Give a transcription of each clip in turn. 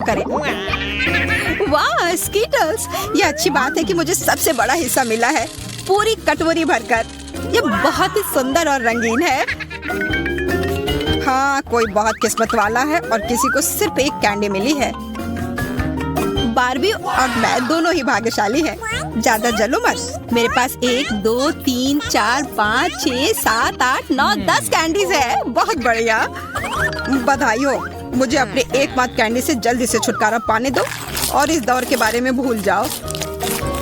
करें। वाह स्कीटल्स, ये अच्छी बात है कि मुझे सबसे बड़ा हिस्सा मिला है, पूरी कटोरी भरकर। ये बहुत ही सुंदर और रंगीन है। हाँ, कोई बहुत किस्मत वाला है और किसी को सिर्फ एक कैंडी मिली है। बार्बी और मैं दोनों ही भाग्यशाली हैं। ज्यादा जलो मत। मेरे पास 1 2 3 4 5 6 7 8 9 10 कैंडीज है। बहुत बढ़िया, बधाई हो। मुझे अपने एकमात्र कैंडी से जल्दी से छुटकारा पाने दो और इस दौर के बारे में भूल जाओ।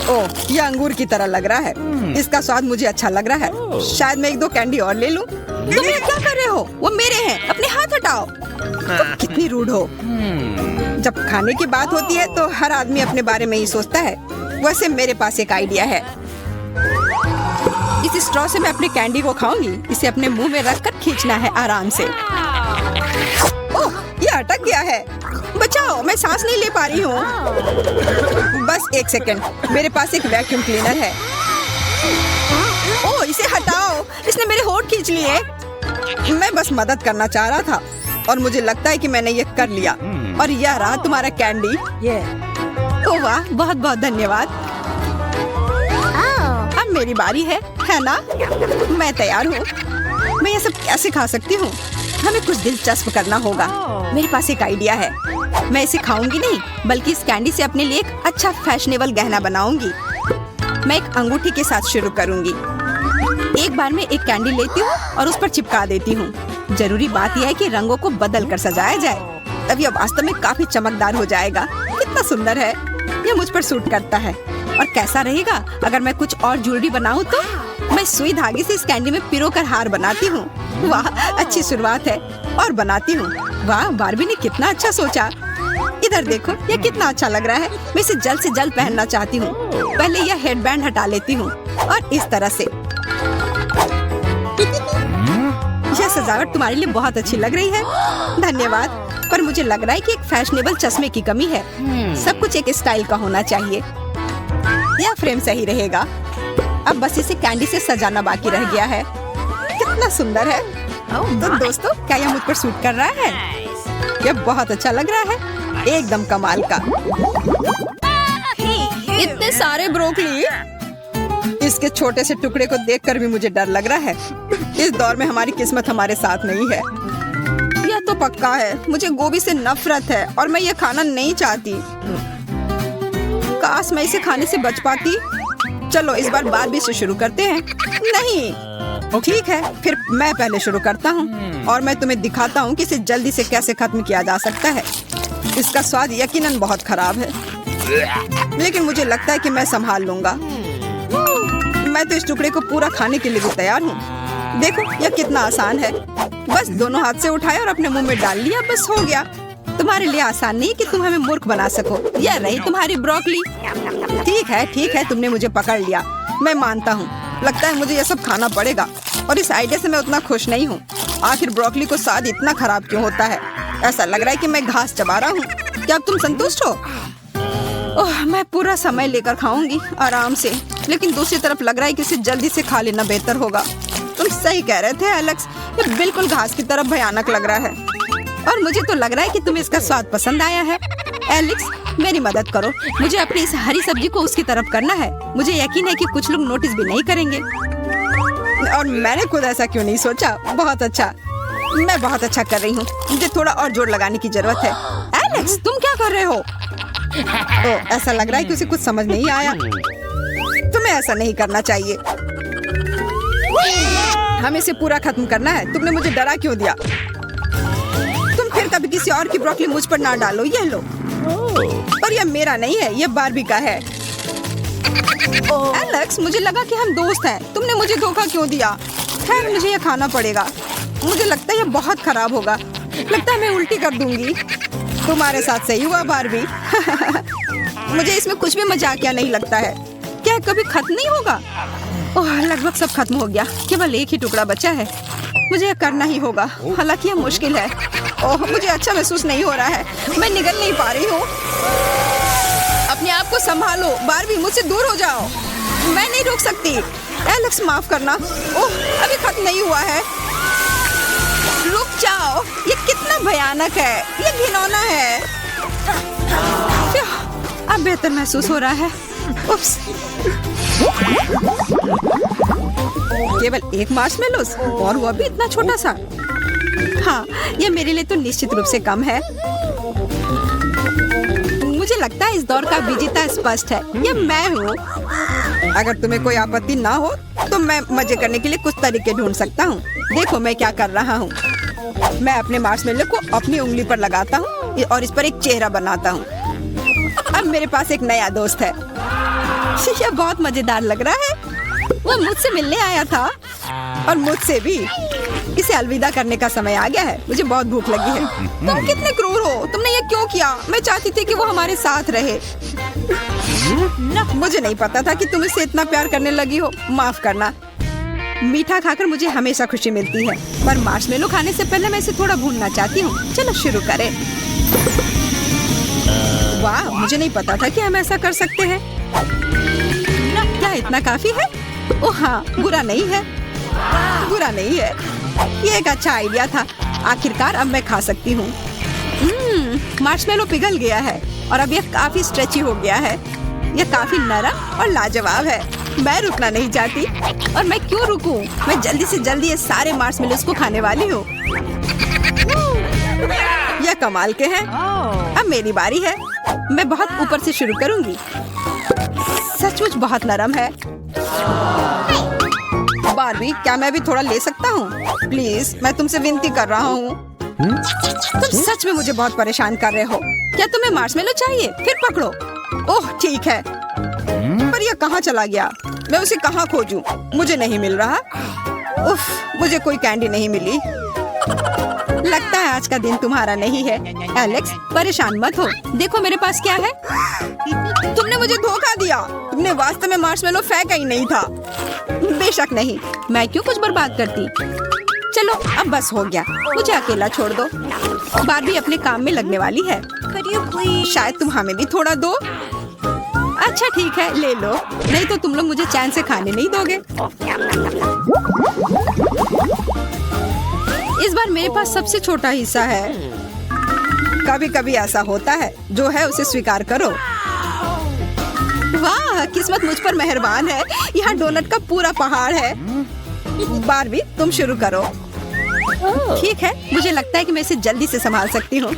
ओह, ये अंगूर की तरह लग रहा है। इसका स्वाद मुझे अच्छा लग रहा है। शायद मैं 1-2 कैंडी और ले लूं। तुम ये क्या कर रहे हो? वो मेरे हैं, अपने हाथ हटाओ। तुम कितनी रूड हो। जब खाने की बात होती है तो हर आदमी अपने बारे में ही सोचता है। वैसे मेरे पास एक आइडिया है। इस स्ट्रॉ से मैं अपने कैंडी को खाऊंगी। इसे अपने मुंह में रखकर खींचना है आराम से। ओह, ये अटक गया है। बचाओ, मैं सांस नहीं ले पा रही हूँ। बस 1 सेकंड, मेरे पास एक वैक्यूम क्लीनर है। ओह, इसे हटाओ, इसने मेरे होंठ खींच लिए। मैं बस मदद करना चाह रहा था और मुझे लगता है कि मैंने ये कर लिया। और यह रहा तुम्हारा कैंडी। ओह वाह, बहुत बहुत धन्यवाद। अब मेरी बारी है ना? मैं तैयार हूँ। मैं ये सब कैसे खा सकती हूँ? हमें कुछ दिलचस्प करना होगा। मेरे पास एक आइडिया है। मैं इसे खाऊंगी नहीं, बल्कि इस कैंडी से अपने लिए एक अच्छा फैशनेबल गहना बनाऊंगी। मैं एक अंगूठी के साथ शुरू करूंगी। एक बार में एक कैंडी लेती हूँ और उस पर चिपका देती हूँ। जरूरी बात यह है कि रंगों को बदल कर सजाया जाए, तब यह वास्तव में काफी चमकदार हो जाएगा। कितना सुंदर है। यह मुझ पर सूट करता है। और कैसा रहेगा अगर मैं कुछ और ज्वेलरी बनाऊं तो? मैं सुई धागे से इस कैंडी में पिरोकर हार बनाती हूँ। वाह, अच्छी शुरुआत है। और बनाती हूँ। वाह, बार्बी ने कितना अच्छा सोचा। इधर देखो, यह कितना अच्छा लग रहा है। मैं इसे जल्द से जल्द पहनना चाहती हूँ। पहले यह हेडबैंड हटा लेती हूँ और इस तरह से। यह सजावट तुम्हारे लिए बहुत अच्छी लग रही है। धन्यवाद। पर मुझे लग रहा है कि एक फैशनेबल चश्मे की कमी है। सब कुछ एक स्टाइल का होना चाहिए। यह फ्रेम सही रहेगा। अब बस इसे कैंडी से सजाना बाकी रह गया है। कितना सुंदर है। तो दोस्तों, क्या यह मुझ पर सूट कर रहा है? यह बहुत अच्छा लग रहा है। एकदम कमाल का। इतने सारे ब्रोकली। इसके छोटे से टुकड़े को देखकर भी मुझे डर लग रहा है। इस दौर में हमारी किस्मत हमारे साथ नहीं है। यह तो पक्का है। मुझे गोभी से नफरत है और मैं ये खाना नहीं चाहती। काश मैं इसे खाने से बच पाती। चलो इस बार बार्बी से शुरू करते हैं। नहीं, ठीक है, फिर मैं पहले शुरू करता हूँ और मैं तुम्हें दिखाता हूँ कि इसे जल्दी से कैसे खत्म किया जा सकता है। इसका स्वाद यकीनन बहुत खराब है, लेकिन मुझे लगता है कि मैं संभाल लूंगा। मैं तो इस टुकड़े को पूरा खाने के लिए भी तैयार हूँ। देखो, यह कितना आसान है। बस दोनों हाथ से उठाया और अपने मुंह में डाल लिया, बस हो गया। तुम्हारे लिए आसान नहीं कि तुम हमें मूर्ख बना सको। यह रही तुम्हारी ब्रोकली। ठीक है, तुमने मुझे पकड़ लिया। मैं मानता हूँ। लगता है मुझे यह सब खाना पड़ेगा और इस आइडिया से मैं उतना खुश नहीं हूँ। आखिर ब्रोकली को स्वाद इतना खराब क्यों होता है? ऐसा लग रहा है कि मैं घास चबा रहा हूँ। क्या अब तुम संतुष्ट हो? ओह, मैं पूरा समय लेकर खाऊंगी आराम से, लेकिन दूसरी तरफ लग रहा है कि इसे जल्दी से खा लेना बेहतर होगा। तुम सही कह रहे थे एलेक्स, ये बिल्कुल घास की तरफ भयानक लग रहा है। और मुझे तो लग रहा है कि तुम्हें इसका स्वाद पसंद आया है। एलेक्स, मेरी मदद करो। मुझे अपनी इस हरी सब्जी को उसकी तरफ करना है। मुझे यकीन है कि कुछ लोग नोटिस भी नहीं करेंगे। और मैंने खुद ऐसा क्यों नहीं सोचा? बहुत अच्छा, मैं बहुत अच्छा कर रही हूँ। मुझे थोड़ा और जोर लगाने की जरूरत है। एलेक्स, तुम क्या कर रहे हो? ऐसा लग रहा है कि उसे कुछ समझ नहीं आया। तुम्हें ऐसा नहीं करना चाहिए। हमें इसे पूरा खत्म करना है। तुमने मुझे डरा क्यों दिया? तुम फिर कभी किसी और की ब्रोकली मुझ पर ना डालो। ये लो। और यह मेरा नहीं है, यह बार्बी का है। एलेक्स, मुझे लगा कि हम दोस्त हैं। तुमने मुझे धोखा क्यों दिया? खैर, मुझे यह खाना पड़ेगा। मुझे लगता है यह बहुत खराब होगा। लगता है मैं उल्टी कर दूंगी। तुम्हारे साथ सही हुआ बार्बी। मुझे इसमें कुछ भी मजाकिया नहीं लगता है। क्या कभी खत्म नहीं होगा? ओह, लगभग सब खत्म हो गया। केवल एक ही टुकड़ा बचा है। मुझे यह करना ही होगा, हालांकि यह मुश्किल है। ओह, मुझे अच्छा महसूस नहीं हो रहा है। मैं निगल नहीं पा रही हूँ। अपने आप को संभालो बार्बी, मुझसे दूर हो जाओ। मैं नहीं रोक सकती। एलेक्स, माफ करना। ओह, अभी खत्म नहीं हुआ है। रुक जाओ। ये कितना भयानक है। ये घिनौना है। बेहतर महसूस हो रहा है। उप्स। केवल एक मार्शमेलोस और वो भी इतना छोटा सा। हाँ, ये मेरे लिए तो निश्चित रूप से कम है। मुझे लगता है इस दौर का विजेता स्पष्ट है, ये मैं हूँ। अगर तुम्हें कोई आपत्ति ना हो तो मैं मजे करने के लिए कुछ तरीके ढूंढ सकता हूँ। देखो मैं क्या कर रहा हूँ। मैं अपने मार्शमेलो को अपनी उंगली पर लगाता हूँ और इस पर एक चेहरा बनाता हूँ। अब मेरे पास एक नया दोस्त है। यह बहुत मजेदार लग रहा है। वो मुझसे मिलने आया था और मुझसे भी। इसे अलविदा करने का समय आ गया है। मुझे बहुत भूख लगी है। तुम कितने क्रूर हो, तुमने ये क्यों किया? मैं चाहती थी कि वो हमारे साथ रहे। मुझे नहीं पता था कि तुम इससे इतना प्यार करने लगी हो। माफ करना। मीठा खाकर मुझे हमेशा खुशी मिलती है, पर मार्शमेलो खाने से पहले मैं इसे थोड़ा भूनना चाहती हूँ। चलो शुरू करें। वाह, मुझे नहीं पता था कि हम ऐसा कर सकते हैं। क्या इतना काफी है? ओह हाँ, बुरा नहीं है, बुरा नहीं है। ये एक अच्छा आइडिया था। आखिरकार अब मैं खा सकती हूँ। मार्शमेलो पिघल गया है और अब यह काफी स्ट्रेची हो गया है। यह काफी नरम और लाजवाब है। मैं रुकना नहीं चाहती। और मैं क्यों रुकूं? मैं जल्दी से जल्दी ये सारे मार्शमेलोस को खाने वाली हूँ। यह कमाल के हैं। अब मेरी बारी है। मैं बहुत ऊपर से शुरू करूंगी। सचमुच बहुत नरम है। बारबी, क्या मैं भी थोड़ा ले सकता हूँ? प्लीज, मैं तुमसे विनती कर रहा हूँ। तुम सच में मुझे बहुत परेशान कर रहे हो। क्या तुम्हें मार्शमेलो चाहिए? फिर पकड़ो। ओह ठीक है, पर यह कहाँ चला गया? मैं उसे कहाँ खोजूं? मुझे नहीं मिल रहा। उफ, मुझे कोई कैंडी नहीं मिली। लगता है आज का दिन तुम्हारा नहीं है। एलेक्स, परेशान मत हो। देखो मेरे पास क्या है। तुमने मुझे धोखा दिया। तुमने वास्तव में मार्शमेलो फेंका ही नहीं था। बेशक नहीं, मैं क्यों कुछ बर्बाद करती। चलो अब बस हो गया, मुझे अकेला छोड़ दो। बारबी अपने काम में लगने वाली है। शायद तुम हमें भी थोड़ा दो। अच्छा ठीक है, ले लो। नहीं तो तुम लोग मुझे चैन से खाने नहीं दोगे। इस बार मेरे पास सबसे छोटा हिस्सा है। कभी कभी ऐसा होता है, जो है उसे स्वीकार करो। वाह, किस्मत मुझ पर मेहरबान है। यहाँ डोनट का पूरा पहाड़ है। बारबी, तुम शुरू करो। ठीक है, मुझे लगता है कि मैं इसे जल्दी से संभाल सकती हूँ।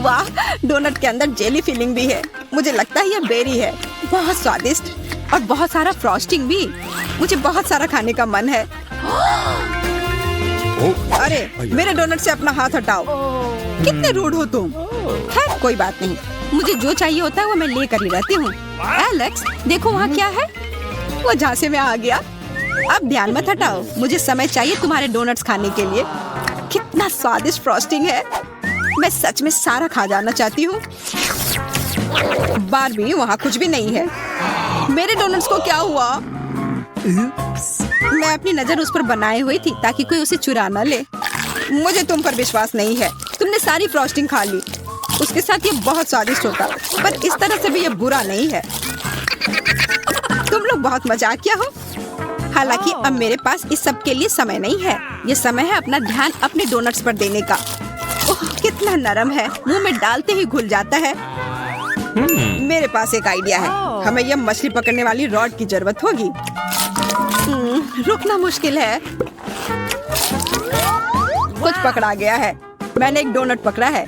वाह, डोनट के अंदर जेली फिलिंग भी है। मुझे लगता है यह बेरी है। बहुत स्वादिष्ट और बहुत सारा फ्रॉस्टिंग भी। मुझे बहुत सारा खाने का मन है। अरे, मेरे डोनट से अपना हाथ हटाओ। कितने रूड हो तुम। खैर कोई बात नहीं, मुझे जो चाहिए होता है वो मैं लेकर ही रहती हूँ। एलेक्स, देखो वहाँ क्या है। वो झांसे में आ गया। अब ध्यान मत हटाओ, मुझे समय चाहिए तुम्हारे डोनट्स खाने के लिए। कितना स्वादिष्ट फ्रॉस्टिंग है। मैं सच में सारा खा जाना चाहती हूँ। बारबी, वहाँ कुछ भी नहीं है। मेरे डोनट्स को क्या हुआ? मैं अपनी नजर उस पर बनाए हुई थी ताकि कोई उसे चुरा न ले। मुझे तुम पर विश्वास नहीं है। तुमने सारी फ्रॉस्टिंग खा ली। उसके साथ ये बहुत स्वादिष्ट होता, पर इस तरह से भी ये बुरा नहीं है। तुम लोग बहुत मजाकिया हो। हालांकि अब मेरे पास इस सब के लिए समय नहीं है। ये समय है अपना ध्यान अपने डोनट्स पर देने का। ओह, कितना नरम है। मुंह में डालते ही घुल जाता है। मेरे पास एक आइडिया है। हमें यह मछली पकड़ने वाली रॉड की जरूरत होगी। रुकना मुश्किल है। कुछ पकड़ा गया है। मैंने एक डोनट पकड़ा है।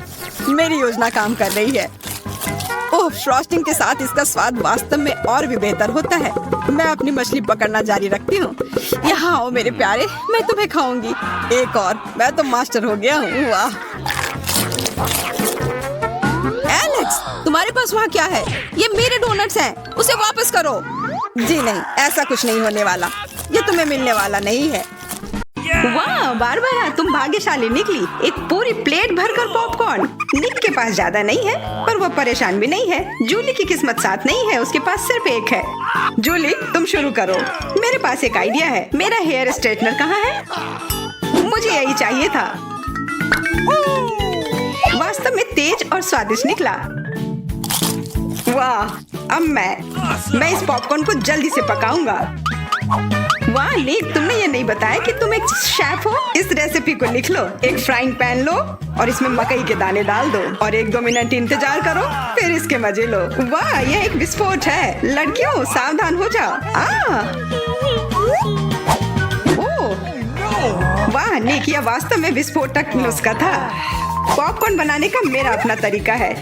मेरी योजना काम कर रही है। ओह, फ्रॉस्टिंग के साथ इसका स्वाद वास्तव में और भी बेहतर होता है। मैं अपनी मछली पकड़ना जारी रखती हूँ। यहाँ आओ मेरे प्यारे, मैं तुम्हें खाऊंगी। एक और, मैं तो मास्टर हो गया हूँ। वाह। एलेक्स, तुम्हारे पास वहाँ क्या है? ये मेरे डोनट्स हैं, उसे वापस करो। जी नहीं, ऐसा कुछ नहीं होने वाला। ये तुम्हें मिलने वाला नहीं है। वाह बारबरा, तुम भाग्यशाली निकली। एक पूरी प्लेट भरकर पॉपकॉर्न। निक के पास ज्यादा नहीं है, पर वो परेशान भी नहीं है। जूली की किस्मत साथ नहीं है, उसके पास सिर्फ एक है। जूली, तुम शुरू करो। मेरे पास एक आइडिया है। मेरा हेयर स्ट्रेटनर कहाँ है? मुझे यही चाहिए था। वास्तव में तेज और स्वादिष्ट निकला। वाह, अब मैं इस पॉपकॉर्न को जल्दी से पकाऊंगा। वाह निक, तुमने ये नहीं बताया कि तुम एक शेफ हो। इस रेसिपी को लिख लो। एक फ्राइंग पैन लो और इसमें मकई के दाने डाल दो और 1-2 मिनट इंतजार करो। फिर इसके इसके मजे लो। वाह, यह एक विस्फोट है। लड़कियों सावधान हो जाओ। ओह वाह निक, यह वास्तव में विस्फोटक नुस्खा था। पॉपकॉर्न बनाने का मेरा अपना तरीका है।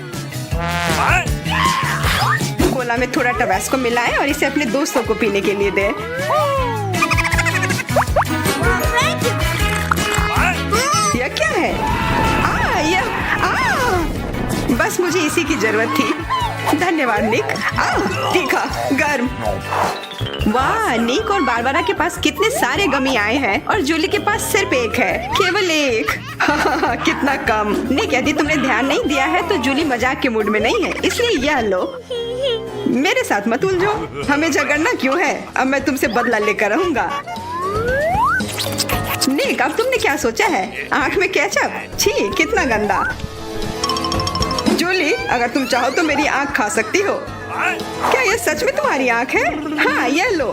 कोला में थोड़ा टबास्को मिलाएं और इसे अपने दोस्तों को पीने के लिए दें। यह क्या है? बस मुझे इसी की जरूरत थी। धन्यवाद निक। तीखा, गर्म। वाह, निक और बारबरा के पास कितने सारे गमी आए हैं और जूली के पास सिर्फ एक है, केवल एक। कितना कम। निक, यदि तुमने ध्यान नहीं दिया है तो जूली मजाक के मूड में नहीं है, इसलिए यह लो। मेरे साथ मत उलझो। हमें झगड़ना क्यों है? अब मैं तुमसे बदला लेकर रहूंगा। निक, अब तुमने क्या सोचा है? आँख में केचप? छी, कितना गंदा। जूली, अगर तुम चाहो तो मेरी आँख खा सकती हो। क्या ये सच में तुम्हारी आँख है? हाँ, ये लो।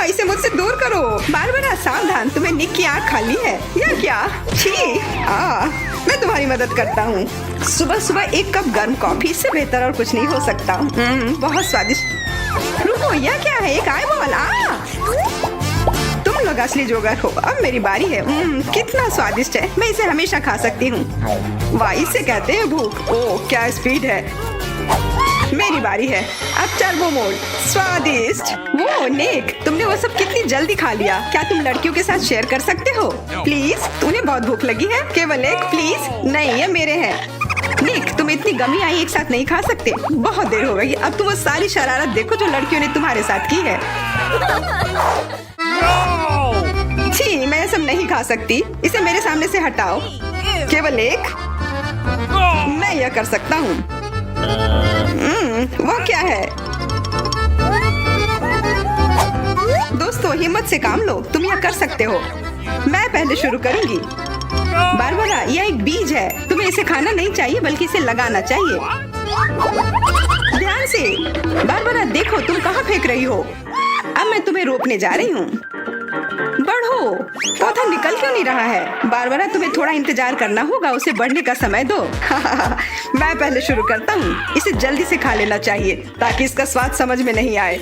इसे मुझसे दूर करो। बारबरा सावधान, तुम्हें निक की आँख खाली है। यह क्या? छी। मैं तुम्हारी मदद करता हूँ। सुबह सुबह एक कप गर्म कॉफी, इससे बेहतर और कुछ नहीं हो सकता। बहुत स्वादिष्ट। रुको, यह क्या है? एक आईबॉल। तुम लोग असली जोगर हो। अब मेरी बारी है। कितना स्वादिष्ट है। मैं इसे हमेशा खा सकती हूँ। वाह, इसे कहते हैं भूख। ओह, क्या स्पीड है। मेरी बारी है। अब टर्बो मोड। स्वादिष्ट। वो निक, तुमने वो सब कितनी जल्दी खा लिया। क्या तुम लड़कियों के साथ शेयर कर सकते हो? प्लीज, उन्हें बहुत भूख लगी है। केवल एक, प्लीज। नहीं, ये मेरे हैं। निक, तुम इतनी गमी आई एक साथ नहीं खा सकते। बहुत देर हो गई। अब तुम वो सारी शरारत देखो जो लड़कियों ने तुम्हारे साथ की है। छी, मैं सब नहीं खा सकती। इसे मेरे सामने से हटाओ। केवल एक। मैं यह कर सकता हूँ। वो क्या है? दोस्तों, हिम्मत से काम लो। तुम यह कर सकते हो। मैं पहले शुरू करूंगी। बारबरा, यह एक बीज है। तुम्हें इसे खाना नहीं चाहिए बल्कि इसे लगाना चाहिए। ध्यान से। बारबरा, देखो तुम कहाँ फेंक रही हो। अब मैं तुम्हें रोकने जा रही हूँ। बढ़ो। पौधा निकल क्यों नहीं रहा है? बारबरा, तुम्हें थोड़ा इंतजार करना होगा। उसे बढ़ने का समय दो। मैं पहले शुरू करता हूँ। इसे जल्दी से खा लेना चाहिए ताकि इसका स्वाद समझ में नहीं आए।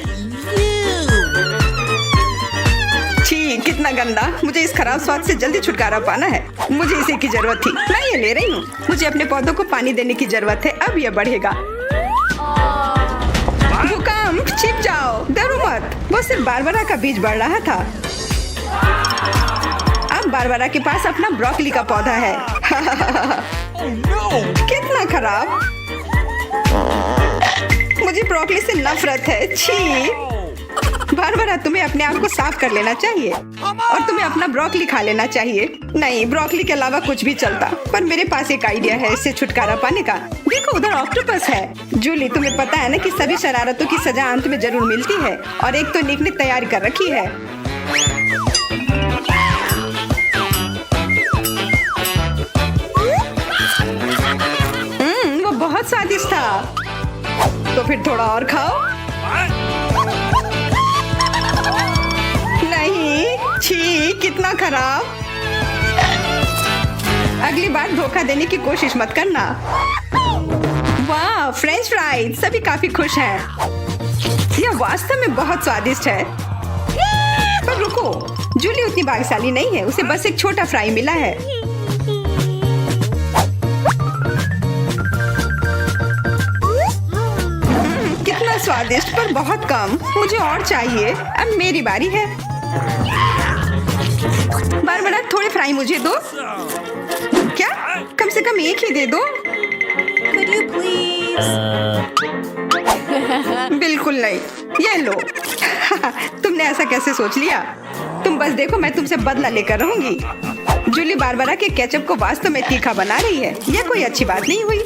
छी, कितना गंदा। मुझे इस खराब स्वाद से जल्दी छुटकारा पाना है। मुझे इसी की जरूरत थी। मैं ये ले रही हूँ। मुझे अपने पौधों को पानी देने की जरूरत है। अब यह बढ़ेगा। भूकंप, छिप जाओ। डरो मत। वो सिर्फ बारबरा का बीज बढ़ रहा था। अब बारबरा के पास अपना ब्रोकली का पौधा है। कितना खराब। मुझे ब्रोकली से नफरत है। छी। बारबरा, तुम्हें अपने आप को साफ कर लेना चाहिए और तुम्हें अपना ब्रोकली खा लेना चाहिए। नहीं, ब्रोकली के अलावा कुछ भी चलता, पर मेरे पास एक आइडिया है इससे छुटकारा पाने का। देखो, उधर ऑक्टोपस है। जूली, तुम्हें पता है ना कि सभी शरारतों की सजा अंत में जरूर मिलती है, और एक तो निक ने तैयारी कर रखी है। वो बहुत स्वादिष्ट था। तो फिर थोड़ा और खाओ। नहीं, छी, कितना खराब। अगली बार धोखा देने की कोशिश मत करना। वाह, फ्रेंच फ्राइज। सभी काफी खुश हैं। यह वास्तव में बहुत स्वादिष्ट है। पर रुको, जूली उतनी भाग्यशाली नहीं है। उसे बस एक छोटा फ्राई मिला है। कितना स्वादिष्ट, पर बहुत कम। मुझे और चाहिए। अब मेरी बारी है। बारबरा, थोड़े फ्राई मुझे दो। क्या? कम से कम एक ही दे दो। Could you please? बिल्कुल नहीं। ये लो। तुमने ऐसा कैसे सोच लिया? तुम बस देखो, मैं तुमसे बदला लेकर रहूंगी। जूली बारबरा के केचप को वास्तव में तीखा बना रही है। यह कोई अच्छी बात नहीं हुई।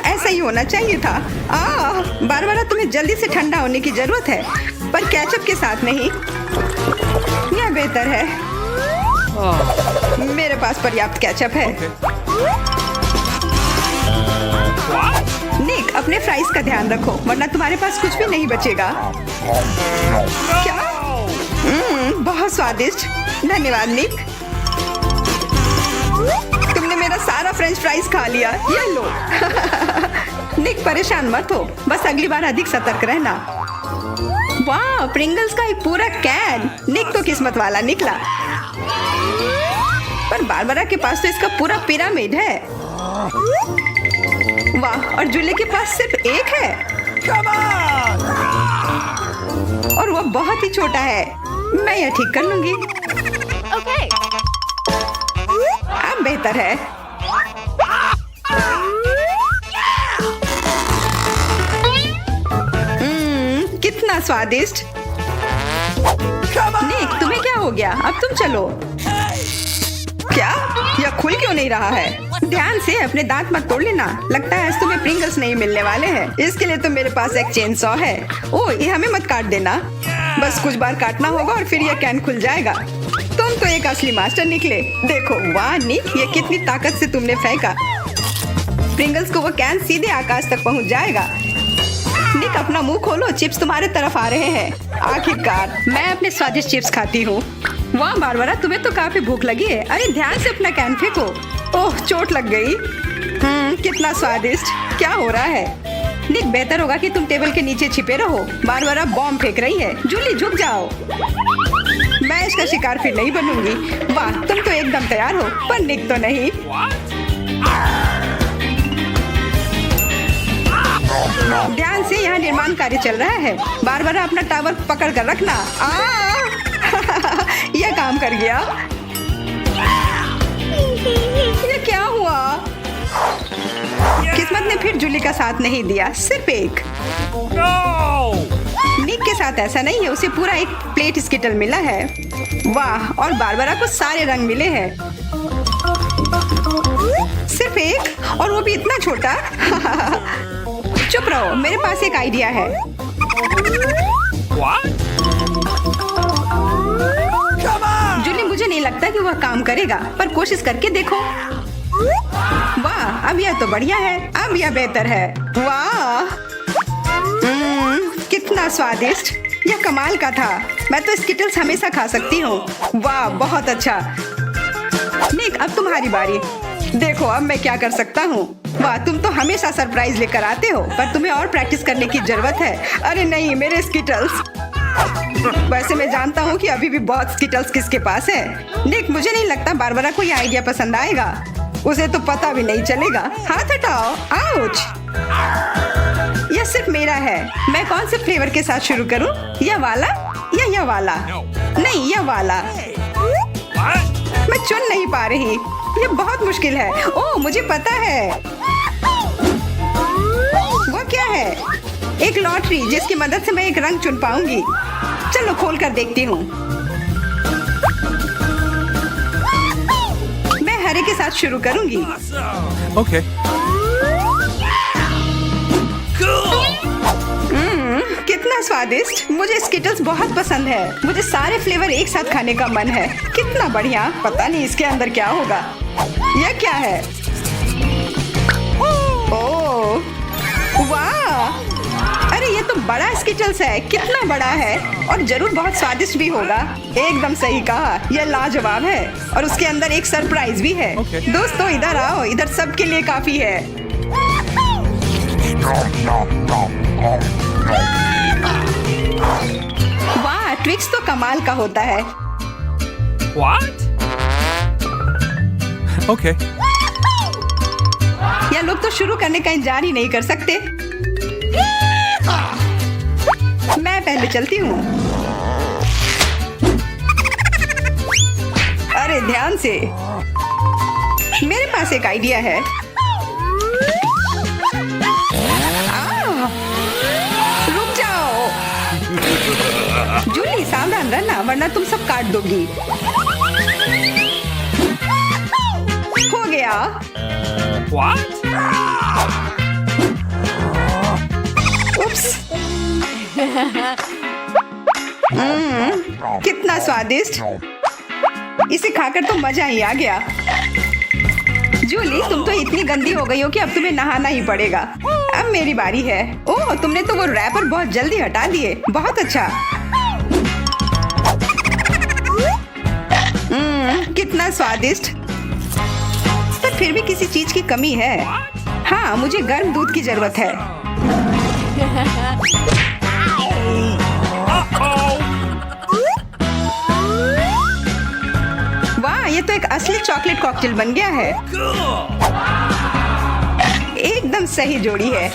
ऐसा ही होना चाहिए था। बारबरा, तुम्हें जल्दी से ठंडा होने की जरूरत है, पर केचप के साथ नहीं। यह बेहतर है। मेरे पास पर्याप्त केचप है। निक, अपने फ्राइज का ध्यान रखो वरना तुम्हारे पास कुछ भी नहीं बचेगा। क्या? बहुत स्वादिष्ट। धन्यवाद निक। तुमने मेरा सारा फ्रेंच फ्राइज खा लिया। ये लो। निक, परेशान मत हो, बस अगली बार अधिक सतर्क रहना। वाह, प्रिंगल्स का एक पूरा कैन। निक तो किस्मत वाला निकला। पर बारबरा के पास तो इसका पूरा पिरामिड है। वाह, और जूली के पास सिर्फ एक है। और वो बहुत ही छोटा है। मैं यह ठीक कर लूंगी। अब बेहतर है। कितना स्वादिष्ट। निक, तुम्हें क्या हो गया? अब तुम चलो। क्या? यह खुल क्यों नहीं रहा है? ध्यान से, अपने दांत मत तोड़ लेना। लगता है आज तुम्हें प्रिंगल्स नहीं मिलने वाले हैं। इसके लिए तो मेरे पास एक चेन सॉ है। ओह, ये हमें मत काट देना। बस कुछ बार काटना होगा और फिर यह कैन खुल जाएगा। तुम तो एक असली मास्टर निकले। देखो, वाह निक, ये कितनी ताकत से तुमने फेंका। प्रिंगल्स को वो कैन सीधे आकाश तक पहुंच जाएगा। निक, अपना मुंह खोलो, चिप्स तुम्हारे तरफ आ रहे हैं। आखिरकार मैं अपने स्वादिष्ट चिप्स खाती हूँ। वाह बारबरा, तुम्हें तो काफी भूख लगी है। अरे ध्यान से अपना कैन फेंको। ओह, चोट लग गई। कितना स्वादिष्ट। क्या हो रहा है? निक, बेहतर होगा कि तुम टेबल के नीचे छिपे रहो। बारबरा बॉम्ब फेंक रही है। जूली, झुक जाओ। मैं इसका शिकार फिर नहीं बनूंगी। वाह, तुम तो एकदम तैयार हो, पर निक तो नहीं। ध्यान से, यहाँ निर्माण कार्य चल रहा है। बारबरा, अपना टावर पकड़ कर रखना। यह काम कर गया। ये क्या हुआ? किस्मत ने फिर जूली का साथ नहीं दिया, सिर्फ एक। निक के साथ ऐसा नहीं है, उसे पूरा एक प्लेट स्किटल मिला है। वाह, और बारबरा को सारे रंग मिले हैं। सिर्फ एक, और वो भी इतना छोटा। चुप रहो, मेरे पास एक आइडिया है। जूली, मुझे नहीं लगता कि वह काम करेगा, पर कोशिश करके देखो। वाह, अब यह तो बढ़िया है। अब यह बेहतर है। वाह, कितना स्वादिष्ट। यह कमाल का था। मैं तो स्किटल्स हमेशा खा सकती हूँ। वाह, बहुत अच्छा। निक, अब तुम्हारी बारी। देखो अब मैं क्या कर सकता हूँ। वाह, तुम तो हमेशा सरप्राइज लेकर आते हो, पर तुम्हें और प्रैक्टिस करने की जरूरत है। अरे नहीं, मेरे स्किटल्स। वैसे मैं जानता हूँ कि अभी भी बहुत स्किटल्स किसके पास है। निक, मुझे नहीं लगता बारबरा को यह आइडिया पसंद आएगा। उसे तो पता भी नहीं चलेगा। हाथ हटाओ। आउच। यह सिर्फ मेरा है। मैं कौन से फ्लेवर के साथ शुरू करूँ? यह वाला या यह वाला? नहीं, यह वाला। मैं चुन नहीं पा रही। यह बहुत मुश्किल है। ओह, मुझे पता है। वो क्या है? एक लॉटरी जिसकी मदद से मैं एक रंग चुन पाऊंगी। चलो खोल कर देखती हूँ। मैं हरे के साथ शुरू करूंगी। Okay. कितना स्वादिष्ट। मुझे स्किटल्स बहुत पसंद है। मुझे सारे फ्लेवर एक साथ खाने का मन है। कितना बढ़िया। पता नहीं इसके अंदर क्या होगा। यह क्या है? ओह, वाह। अरे ये तो बड़ा स्किटल्स है। कितना बड़ा है, और जरूर बहुत स्वादिष्ट भी होगा। एकदम सही कहा, यह लाजवाब है। और उसके अंदर एक सरप्राइज भी है। दोस्तों, इधर आओ, इधर सबके लिए काफी है। वाह, ट्विक्स तो कमाल का होता है। What? Okay. यह लोग तो शुरू करने का इंतजार ही नहीं कर सकते। मैं पहले चलती हूँ। अरे ध्यान से, मेरे पास एक आइडिया है। रुक जाओ। जूली, सावधान रहना वरना तुम सब काट दोगी। हो गया। What? उप्स। कितना स्वादिष्ट। इसे खाकर तो मजा ही आ गया। जूली, तुम तो इतनी गंदी हो गई हो कि अब तुम्हें नहाना ही पड़ेगा। अब मेरी बारी है। ओह, तुमने तो वो रैपर बहुत जल्दी हटा दिए। बहुत अच्छा। कितना स्वादिष्ट। पर फिर भी किसी चीज की कमी है। हाँ, मुझे गर्म दूध की जरूरत है। वाह, ये तो एक असली चॉकलेट कॉकटेल बन गया है। एकदम सही जोड़ी है।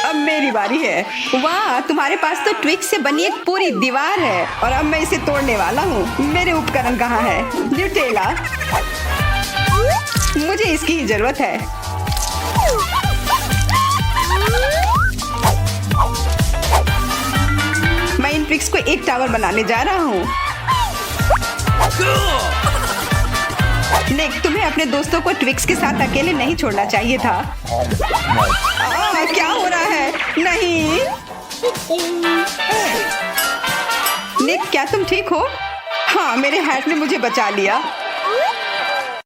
अब मेरी बारी है। वाह, तुम्हारे पास तो ट्विक्स से बनी एक पूरी दीवार है और अब मैं इसे तोड़ने वाला हूँ। मेरे उपकरण कहाँ है? न्यूटेला, मुझे इसकी ही जरूरत है। मैं इन ट्विक्स को एक टावर बनाने जा रहा हूँ। निक, तुम्हें अपने दोस्तों को ट्विक्स के साथ अकेले नहीं छोड़ना चाहिए था। क्या हो रहा है? नहीं निक, क्या तुम ठीक हो? हाँ, मेरे हैट ने मुझे बचा लिया।